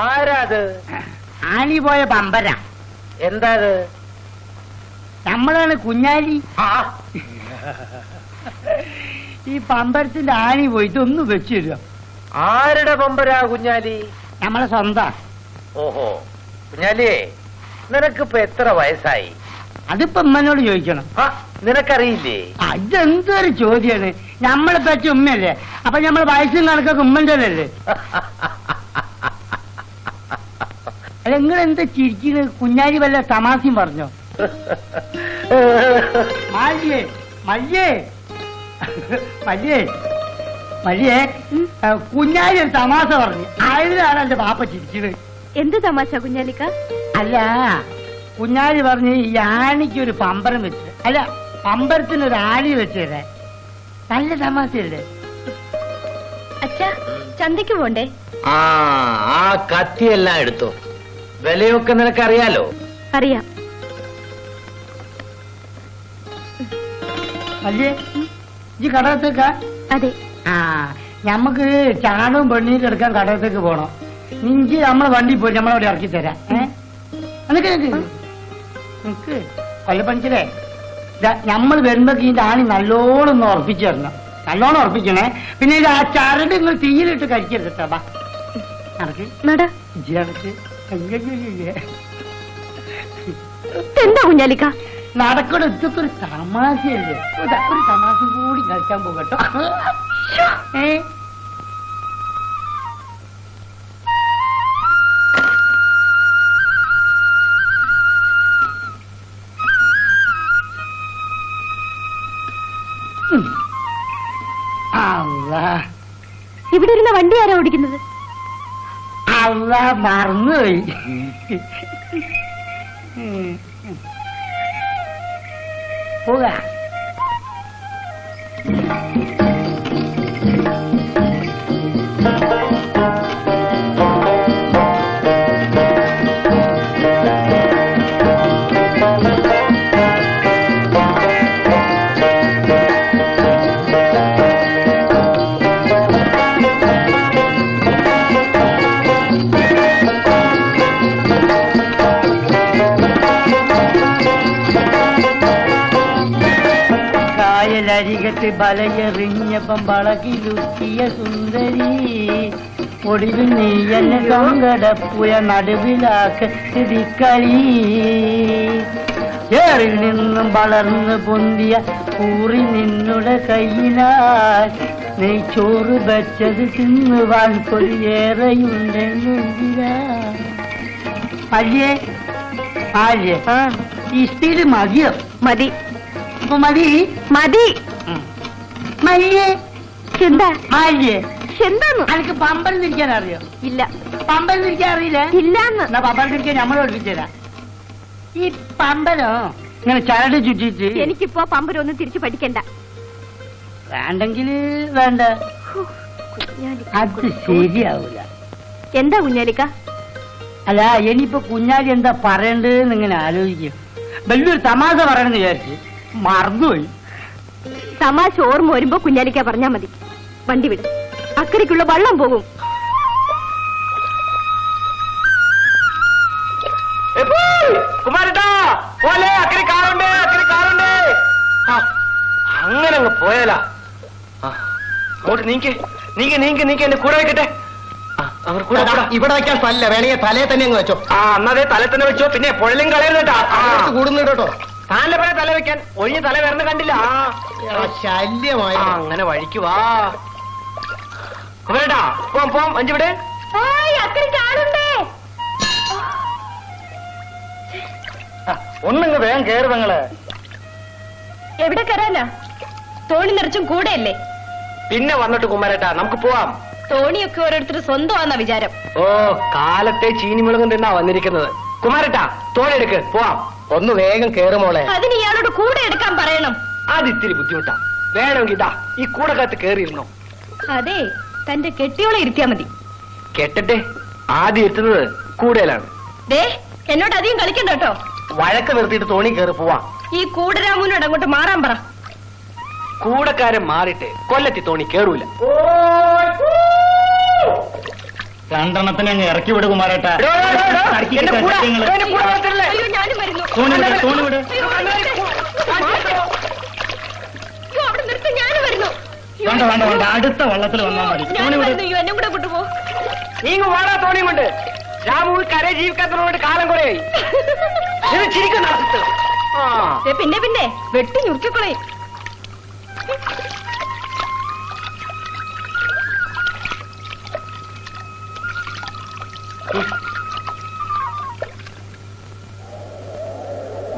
ആരാത്? ആലി പോയ പമ്പര. എന്താ അത്? നമ്മളാണ് കുഞ്ഞാലി. ഈ പമ്പരത്തിന്റെ ആണി പോയിട്ട് ഒന്ന് വെച്ചു തരുക. ആരുടെ പമ്പരാ കുഞ്ഞാലി? നമ്മളെ സ്വന്തം. ഓഹോ, കുഞ്ഞാലിയേ, നിനക്കിപ്പോ എത്ര വയസ്സായി? അതിപ്പോ ഉമ്മനോട് ചോദിക്കണം. നിനക്കറിയില്ലേ? ഇതെന്തൊരു ചോദ്യാണ്. നമ്മളെ പറ്റ ഉമ്മയല്ലേ, അപ്പൊ നമ്മളെ വയസ്സും കണക്കൊക്കെ ഉമ്മന്റെ അല്ലേ? അല്ല, നിങ്ങൾ എന്താ ചിരിക്കുന്നത്? കുഞ്ഞാലി വല്ല തമാശയും പറഞ്ഞോ? മല്യേ മല്യേ മല്യേ മല്യേ, കുഞ്ഞാലി ഒരു തമാശ പറഞ്ഞു. അതിലാണ് എന്റെ പാപ്പ ചിരിക്കുന്നത്. എന്ത് തമാശ കുഞ്ഞാലിക്ക? അല്ല, കുഞ്ഞാലി പറഞ്ഞ് ഈ ആണിക്കൊരു പമ്പരം വെച്ച്, അല്ല പമ്പരത്തിനൊരു ആണി വെച്ച് തരാൻ. നല്ല തമാശയല്ലേ? അച്ഛാ, ചന്തയ്ക്ക് പോണ്ടേ? ആ കത്തിയെല്ലാം എടുത്തോ. വിലയൊക്കെ നിനക്കറിയാലോ? അറിയാം. അല്ലേ ഈ കടകത്തേക്കാ? അതെ. ഞമ്മക്ക് ചാണകവും പെണ്ണീരും എടുക്കാൻ കടകത്തേക്ക് പോണം. നിഞ്ചി നമ്മളെ വണ്ടി പോയി നമ്മളവിടെ ഇറക്കി തരാം. നിക്ക് കൊല്ലപ്പണിക്കലേ, നമ്മൾ വരുമ്പോക്ക് ഇതിന്റെ ആണി നല്ലോണം ഒന്ന് ഉറപ്പിച്ചു തരണം. നല്ലോണം ഉറപ്പിക്കണേ. പിന്നെ ഇത് ആ ചരട് നിങ്ങൾ തീയിലിട്ട് കരിക്കരുത് കേട്ടോ. ബാ നടക്ക് നടക്ക്. എന്താ കുഞ്ഞാലിക്ക നടക്കണ? ഇതൊക്കെ ഒരു തമാശയല്ലേ? ഒരു തമാശ കൂടി കളിക്കാൻ പോകട്ടോ. ഇവിടെ ഇരുന്ന വണ്ടി ആരാ ഓടിക്കുന്നത്? അല്ല, മറന്നുപോയി. പോകാ. അരികത്ത് ബലയെറിഞ്ഞപ്പം വളകിലുക്കിയ സുന്ദരി, ഒടുവിൽ നീ എന്നെ സങ്കടപ്പുയ നടുവിലാക്കി ഏറിൽ നിന്നും വളർന്നു പൊന്തിയ കൂറി നിന്നുടെ കയ്യിലാൽ നെയ്ച്ചോറ് വെച്ചത് തിന്നുവാൻ കൊതിയേറെയുണ്ടെങ്കിലാ. അല്ലേ ആര്യ, ഇഷ്ടില് മതിയോ? മതി മതി മതി. മല്യേ, എന്താ മാല്യേ, എന്താന്ന്? എനിക്ക് പമ്പരം തിരിക്കാൻ അറിയോ? ഇല്ല. പമ്പരം തിരിക്കാൻ അറിയില്ലേ? ഇല്ലാന്ന്. എന്നാ പമ്പരം തിരിക്കാൻ നമ്മൾ പഠിപ്പിച്ചുതരാം. ഈ പമ്പരം ഇങ്ങനെ ചരട് ചുറ്റിട്ട്. എനിക്കിപ്പോ പമ്പരം ഒന്നും തിരിച്ചു പഠിക്കണ്ട. വേണ്ടെങ്കിൽ വേണ്ട, അത് ശരിയാവൂല. എന്താ കുഞ്ഞാലിക്ക? അല്ല, ഇനിയിപ്പോ കുഞ്ഞാലി എന്താ പറയണ്ടെന്ന് ഇങ്ങനെ ആലോചിക്കും. വലിയൊരു തമാശ പറയണെന്ന് വിചാരിച്ച് മറന്നുപോയി. തമാശ ഓർമ്മ വരുമ്പോ കുഞ്ഞാലിക്ക പറഞ്ഞാ മതി. വണ്ടി വിടും, അക്കരയ്ക്കുള്ള വള്ളം പോകും. അങ്ങനെ അങ്ങ് പോയാലാ? അങ്ങോട്ട് നീക്ക് നീക്ക് നീക്ക് നീക്ക്, എന്റെ കൂടെ വെക്കട്ടെ. ഇവിടെ വെക്കാൻ സ്ഥലമില്ല, വേണമെങ്കിൽ തലയെ തന്നെ അങ്ങ് വെച്ചോ. അന്നതേ തല തന്നെ വെച്ചോ. പിന്നെ പുഴലും കളയരുതട്ടാ. കൂടുന്നു കേട്ടോ. താൻ്റെ പോലെ തല വെക്കാൻ ഒഴിഞ്ഞ തല വരണ കണ്ടില്ല. ശല്യമായി. അങ്ങനെ വഴിക്ക് വാ. കുമരേട്ടാ, പോം പോം. അഞ്ചിവിടെ ഒന്നിങ്ങ് വേഗം കേറ് പെങ്ങള്. എവിടെ കയറാനാ? തോണി നിറച്ചും കൂടെയല്ലേ? പിന്നെ വന്നിട്ട് കുമരേട്ടാ, നമുക്ക് പോവാം. തോണിയൊക്കെ ഓരോരുത്തർ സ്വന്തമാണെന്ന വിചാരം. ഓ, കാലത്തെ ചീനിമുളകും തിന്നാ വന്നിരിക്കുന്നത്. കുമാരേട്ടാ, തോണി എടുക്ക്, പോവാം. ഒന്ന് വേഗം കേറുമോളെ. അതിന് ഇയാളോട് കൂടെ എടുക്കാൻ പറയണം. അത് ഇത്തിരി ബുദ്ധിമുട്ടാ. വേണമെങ്കിൽ ഇതാ ഈ കൂടകത്ത് കേറിയിരുന്നോ. അതെ, തന്റെ കെട്ടിയോളെ ഇരുത്തിയാ മതി. കെട്ടട്ടെ, ആദ്യം എത്തുന്നത് കൂടയിലാണ്. ദേ, എന്നോട് അധികം കളിക്കണ്ട കേട്ടോ. വഴക്ക് നിർത്തിയിട്ട് തോണി കയറി പോവാം. ഈ കൂടരാമൂനോട് അങ്ങോട്ട് മാറാൻ പറ. കൂടക്കാരൻ മാറിയിട്ട് കൊല്ലത്തി തോണി കേറൂല. രണ്ടെണ്ണത്തിനെ അങ്ങ് ഇറക്കി വിട് കുമാരേട്ടാ. എടോ, എടോ, എടോ, എന്റെ കൂടെ, നിങ്ങള്. എന്റെ കൂടെ വളർത്തല്ലേ? അയ്യോ ഞാനും വരുന്നു തോണി വിട്, തോണി വിട്. അയ്യോ, അവിടെ നിർത്തി ഞാനും വരുന്നു വേണ്ട വേണ്ട വേണ്ട, അടുത്ത വള്ളത്തിൽ വന്നാൽ മതി. തോണി ഞാനും വിട്. വരുന്നു അയ്യോ എന്നെ കൂടെ കൊണ്ടുപോ നീങ്ങ വാടാ തോണിയും കൊണ്ട്. രാമു കരയെ ജീവിക്കാത്തതുകൊണ്ട് കാലം കുറയായി. ഇത് ചിരിക്കുന്ന അർത്ഥം. ആ പിന്നെ പിന്നെ വെട്ടി ഞുറുക്കിക്കളയും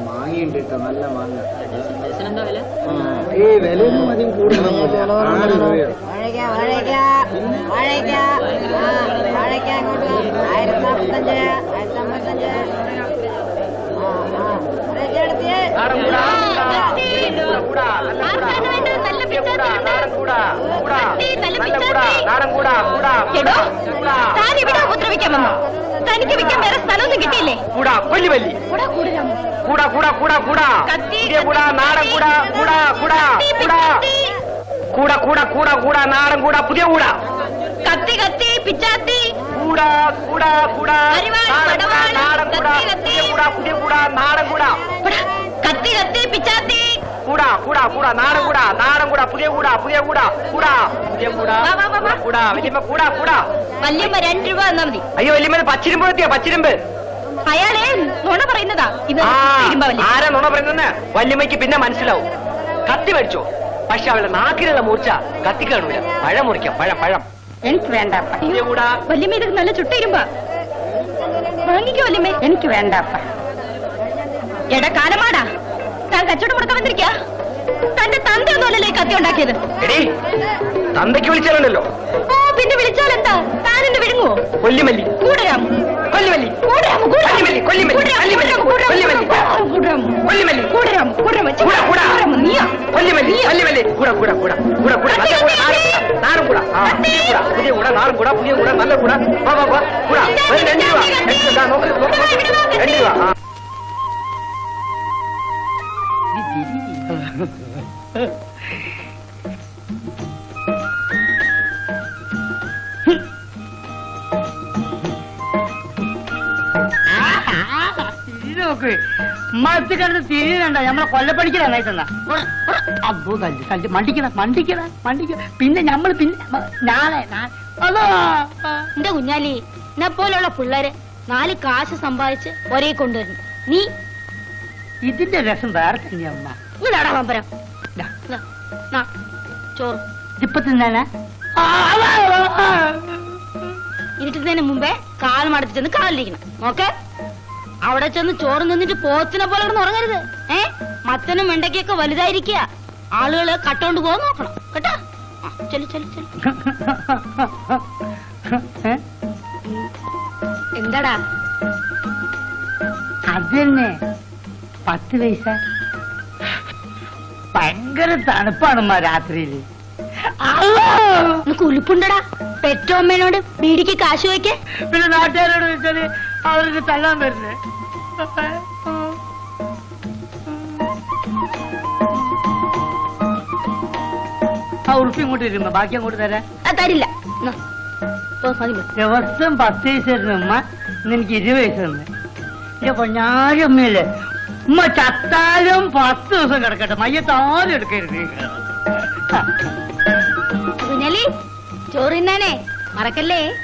മാങ്ങയുണ്ട് കേട്ടോ, നല്ല മാങ്ങ. ഈ വിലയൊന്നും അധികം കൂടുതലൊന്നുമില്ല. 6 രൂപയോ? വാഴയ്ക്ക വാഴയ്ക്ക വാഴയ്ക്ക വാഴയ്ക്ക അങ്ങോട്ട് 1045 1055 നാടൻ കൂടാ, കൂടാ, നല്ല കൂടാ, നാടൻ കൂടാ, കൂടാ, നല്ല കൂടാ, നാടൻ കൂടാ, കൂടാ, എടോ കൂടാ, താൻ ഇവിടെ ഉപദ്രവിക്കാൻ വന്നോ? തനിക്ക് വിൽക്കാൻ വേറെ സ്ഥലമൊന്നും കിട്ടിയില്ലേ? കൂടാ, വലിയ വലിയ കൂടാ കൂടിരാമോ കൂടാ, കൂടാ, കൂടാ, കൂടാ, കത്തി, പുതിയ കൂടാ, നാടൻ കൂടാ, കൂടാ, കൂടാ, കൂടാ, കൂടാ, കൂടാ, കൂടാ, കൂടാ, നാടൻ കൂടാ, പുതിയ കൂടാ, കത്തി കത്തി പിച്ചാത്തി കൂടാ, കൂടാ, കൂടാ, അരിവാൾ, നാടൻ കൂടാ, പടവാൾ, നാടൻ കൂടാ, കത്തി, കത്തി. പുതിയ കൂടാ, പുതിയ കൂടാ, നാടൻ കൂടാ, ഇവിടെ കത്തി കത്തി പിച്ചാത്തി കൂടാ, കൂടാ, കൂടാ, നാടൻ കൂടാ, നാടൻ കൂടാ, പുതിയ കൂടാ, പുതിയ കൂടാ, കൂടാ, പുതിയ കൂടാ, വാ, വാ, വാ, വാ. കൂടാ, വലിയമ്മ കൂടാ, കൂടാ. വല്യമ്മ 2 രൂപ തന്നാ മതി. അയ്യോ വലിയമ്മ പച്ചിരുമ്പ് എത്തിയാ, പച്ചിരുമ്പ്. അയാളെ നുണ പറയുന്നതാ ഇത് ആ, ഇരുമ്പവല്ലി. ആരാ നുണ പറയുന്നെന്ന് വല്യമ്മയ്ക്ക് പിന്നെ മനസ്സിലാവും. കത്തി മേടിച്ചോ, പക്ഷെ അവളുടെ നാക്കിലുള്ള മൂർച്ച കത്തി കാണൂല. പഴം മുറിക്കാം, പഴം, പഴം. എനിക്ക് വേണ്ടപ്പ, പുതിയ കൂടാ, വല്യമ്മ ഇത് നല്ല ചുട്ട ഇരുമ്പാ. വാങ്ങിക്കോ വല്യമ്മേ. എനിക്ക് വേണ്ടപ്പ. എടാ കാലമാടാ, താൻ കച്ചവടം മുടക്കാൻ വന്നിരിക്ക. തന്റെ തന്തയൊന്നുമല്ലല്ലോ ഈ കത്തി ഉണ്ടാക്കിയത്. എടീ തന്തയ്ക്ക് വിളിച്ചാലുണ്ടല്ലോ ഓ പിന്നെ വിളിച്ചാലെന്താ? താൻ എന്നെ വിഴുങ്ങുവോ? കൊല്ലിമല്ലി, കൂടരാം കൊല്ലിമല്ലി, കൂടരാം കൊല്ലിമല്ലി, കൊല്ലിമല്ലി, കൊല്ലിമല്ലി, കൊല്ലിമല്ലി, കൊല്ലിമല്ലി, കൂടരാം കൂടാ, കൂടാ, നീയാ കൊല്ലിമല്ലി, കൊല്ലിമല്ലി, കൂടാ, കൂടാ, കൂടാ, കൂടാ, കൂടാ, നല്ല കൂടാ, നാടൻ കൂടാ, ആ, പുതിയ കൂടാ, പുതിയ കൂടാ, നാടൻ കൂടാ, പുതിയ കൂടാ, നല്ല കൂടാ, വാ, വാ, വാ, കൂടാ, 2 രൂപ, ദാ, നോക്ക്, നോക്ക്, നോക്ക്, 2 രൂപ, ആ. നോക്ക് മത്ത് കിടന്ന് തിരിയുന്നുണ്ട. നമ്മളെ കൊല്ലപ്പണിക്കല നന്നായിട്ടെന്നാ. അബ്ബോ കല്ല് കല്ല് മണ്ടിക്കണ. പിന്നെ നമ്മൾ പിന്നെ നാളെ അതോ എന്റെ കുഞ്ഞാലി എന്നെ പോലുള്ള പിള്ളേര് 4 കാശ് സമ്പാദിച്ച് ഒരേ കൊണ്ടുവരുന്നു. നീ ഇതിന്റെ രസം വേറെ തന്നെ അമ്മ. ഇങ്ങടാ പമ്പരം. ചോറ് ഇപ്പൊ തിന്നാനാ? ഇരുട്ടുന്നതിന് മുമ്പേ കാലം അടുത്ത് ചെന്ന് കാലിരിക്കണം. നോക്കെ അവിടെ ചെന്ന് ചോറ് നിന്നിട്ട് പോത്തിനെ പോലെ കിടന്ന് ഉറങ്ങരുത്. മത്തനും വെണ്ടയ്ക്കൊക്കെ വലുതായിരിക്കുക. ആളുകള് കട്ടോണ്ട് പോകാൻ നോക്കണം കേട്ടാ. ചെല്ലു ചെല്ലു ചെല്ലു. എന്താടാ അതന്നെ 10 പൈസ. ഭയങ്കര തണുപ്പാണമ്മ രാത്രിയില്. നിനക്ക് ഉലുപ്പുണ്ടടാ. പെറ്റോമ്മേനോട് ബീഡിക്ക് കാശ് വയ്ക്കേ. പിന്നെ നാട്ടുകാരോട് വെച്ചാല് അവർക്ക് തല്ലാൻ വരുന്നേ. ആ ഉറുപ്പി ഇങ്ങോട്ട് വരുമ്പോ ബാക്കി അങ്ങോട്ട് തരാം. തരില്ല. എന്നാ, പോ, മതി, മതി. ദിവസം 10 പൈസ തരുന്ന ഉമ്മ ഇന്ന് എനിക്ക് 20 പൈസ തന്നെ. എന്റെ പൊന്നാരി അമ്മയല്ലേ, ഉമ്മ ചത്താലും 10 ദിവസം കിടക്കട്ടെ, മയ്യത്താരും എടുക്കരുത്. കുഞ്ഞാലി ചോറ് തിന്നാനേ മറക്കല്ലേ.